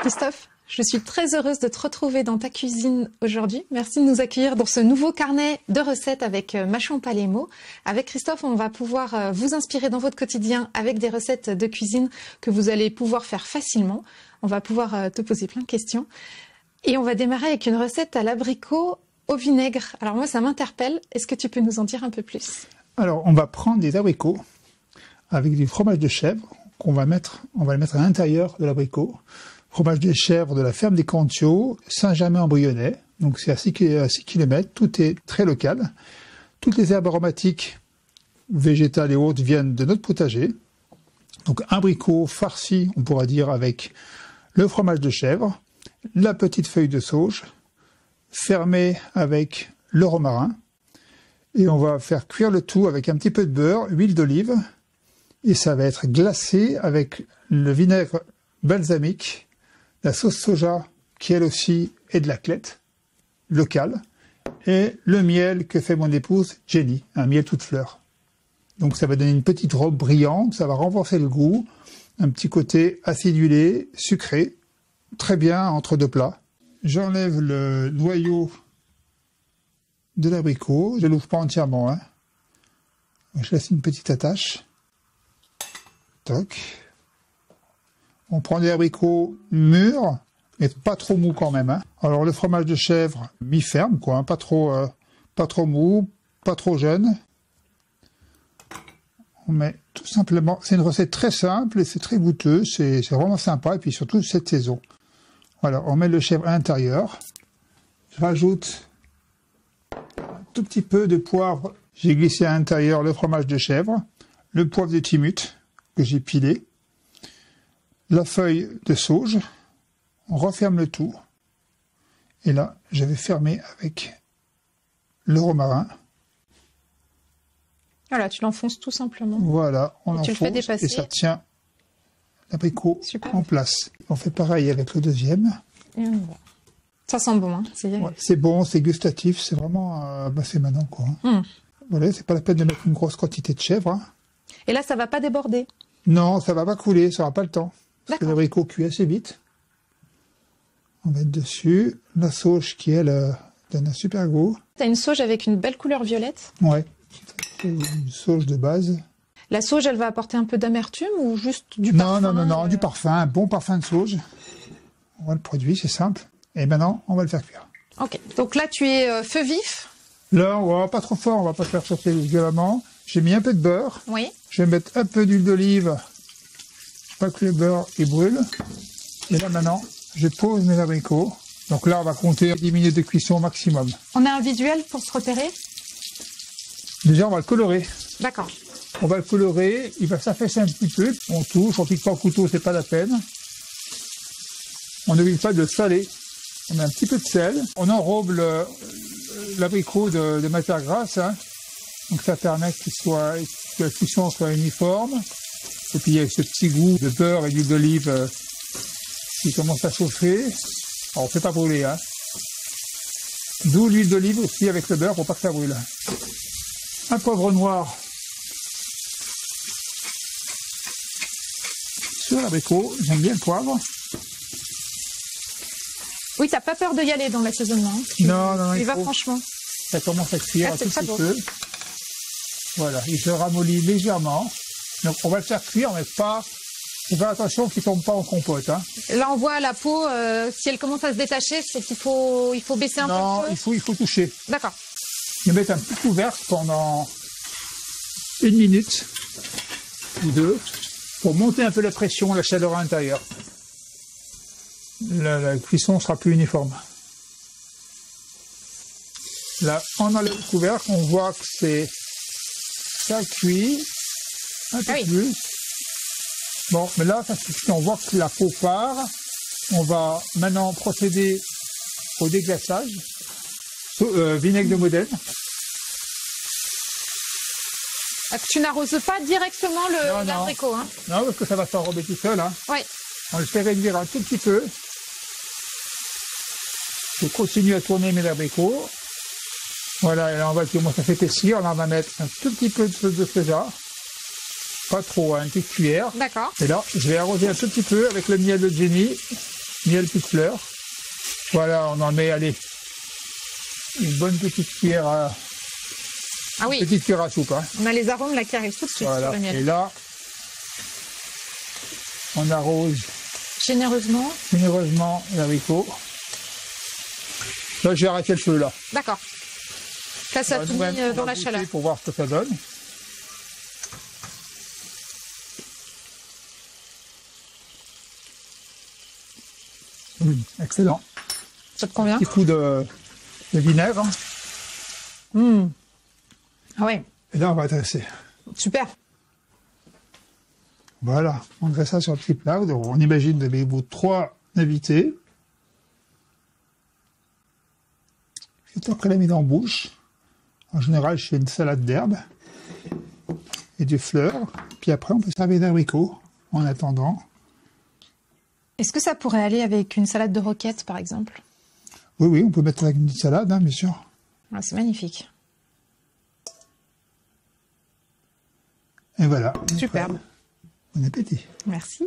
Christophe, je suis très heureuse de te retrouver dans ta cuisine aujourd'hui. Merci de nous accueillir dans ce nouveau carnet de recettes avec Mâchons pas les mots. Avec Christophe, on va pouvoir vous inspirer dans votre quotidien avec des recettes de cuisine que vous allez pouvoir faire facilement. On va pouvoir te poser plein de questions. Et on va démarrer avec une recette à l'abricot au vinaigre. Alors moi, ça m'interpelle. Est-ce que tu peux nous en dire un peu plus? Alors, on va prendre des abricots avec du fromage de chèvre on va le mettre à l'intérieur de l'abricot. Fromage de chèvre de la ferme des Cantio, Saint-Germain-en-Brionnais. Donc c'est à 6 km, tout est très local. Toutes les herbes aromatiques, végétales et autres viennent de notre potager. Donc abricot farci, on pourra dire, avec le fromage de chèvre, la petite feuille de sauge, fermé avec le romarin. Et on va faire cuire le tout avec un petit peu de beurre, huile d'olive. Et ça va être glacé avec le vinaigre balsamique, la sauce soja qui elle aussi est de Laclette, locale, et le miel que fait mon épouse Jenny, un miel toute fleur. Donc ça va donner une petite robe brillante, ça va renforcer le goût, un petit côté acidulé, sucré, très bien entre deux plats. J'enlève le noyau de l'abricot, je ne l'ouvre pas entièrement, hein. Je laisse une petite attache. Toc. On prend des abricots mûrs, mais pas trop mous quand même, hein. Alors le fromage de chèvre mi-ferme, quoi, hein, pas trop mou, pas trop jeune. On met tout simplement, c'est une recette très simple et c'est très goûteux, c'est vraiment sympa, et puis surtout cette saison. Voilà, on met le chèvre à l'intérieur. Je rajoute un tout petit peu de poivre. J'ai glissé à l'intérieur le fromage de chèvre, le poivre de Timut que j'ai pilé, la feuille de sauge, on referme le tout, et là, je vais fermer avec le romarin. Voilà, tu l'enfonces tout simplement. Voilà, on enfonce et ça tient l'abricot en place. On fait pareil avec le deuxième. Et on y va. Ça sent bon, hein. C'est bon, c'est gustatif, c'est vraiment... c'est maintenant, quoi. Voilà, c'est pas la peine de mettre une grosse quantité de chèvre, hein. Et là, ça va pas déborder? Non, ça va pas couler, ça n'aura pas le temps. Parce que l'abricot cuit assez vite. On va mettre dessus la sauge qui, elle, donne un super goût. T'as une sauge avec une belle couleur violette? Ouais, c'est une sauge de base. La sauge, elle va apporter un peu d'amertume ou juste du parfum? Non, du parfum, un bon parfum de sauge. On voit le produit, c'est simple. Et maintenant, on va le faire cuire. Ok, donc là, tu es feu vif? Là, on va pas trop fort, on va pas faire chauffer violemment. J'ai mis un peu de beurre. Oui. Je vais mettre un peu d'huile d'olive, pas que le beurre il brûle. Et là maintenant, je pose mes abricots. Donc là, on va compter 10 minutes de cuisson maximum. On a un visuel pour se repérer? Déjà, on va le colorer. D'accord. On va le colorer, il va s'affaisser un petit peu. On touche, on pique pas au couteau, c'est pas la peine. On n'oublie pas de le saler. On met un petit peu de sel. On enrobe l'abricot de matière grasse, hein. Donc ça permet que la cuisson soit uniforme. Et puis il y a ce petit goût de beurre et d'huile d'olive qui commence à chauffer. Alors on ne fait pas brûler, hein. D'où l'huile d'olive aussi avec le beurre pour pas que ça brûle. Un poivre noir sur l'abricot. J'aime bien le poivre. Oui, t'as pas peur de y aller dans l'assaisonnement? Non, il va franchement. Ça commence à cuire un tout petit peu. Voilà, il se ramollit légèrement. Donc on va le faire cuire, mais pas... Faut faire attention qu'il ne tombe pas en compote, hein. Là on voit la peau, si elle commence à se détacher, c'est qu'il faut baisser un peu. Non, il faut toucher. D'accord. Je vais mettre un petit couvercle pendant 1 minute ou 2 pour monter un peu la pression, la chaleur à l'intérieur. La cuisson sera plus uniforme. Là, on enlève le couvercle, on voit que ça cuit un peu plus. Bon, mais là, ça suffit. On voit que la peau part. On va maintenant procéder au déglaçage. Vinaigre de Modène. Tu n'arroses pas directement l'abricot, hein? Non, parce que ça va s'enrober tout seul, hein. Oui. On le fait réduire un tout petit peu. Je continue à tourner mes abricots. Voilà, et là on va commencer à s'épaissir. Là on va mettre un tout petit peu de sauce de soja. Pas trop, hein, une petite cuillère. D'accord. Et là, je vais arroser un tout petit peu avec le miel de Jenny. miel toute fleur. Voilà, on en met, allez, une bonne petite cuillère à, Ah oui, petite cuillère à soupe. Hein. on a les arômes là qui arrivent tout de suite Voilà. sur le miel. Et là, on arrose Généreusement. généreusement l'abricot. Là, je vais arrêter le feu là. D'accord. Là, ça Voilà, finit nous-mêmes, on dans va la goûter chaleur. pour voir ce que ça donne. Excellent. Ça te convient? Petit coup de vinaigre. Ah ouais, Et là, on va dresser. super. Voilà, on dresse ça sur un petit plat. Donc, on imagine avec vos 3 invités. Et après la mise en bouche, en général, je fais une salade d'herbes et des fleurs. Puis après, on peut servir d'abricots en attendant. Est-ce que ça pourrait aller avec une salade de roquette, par exemple? Oui, oui, on peut mettre avec une petite salade, hein, bien sûr. Ah, c'est magnifique. Et voilà. Superbe. Bon appétit. Merci.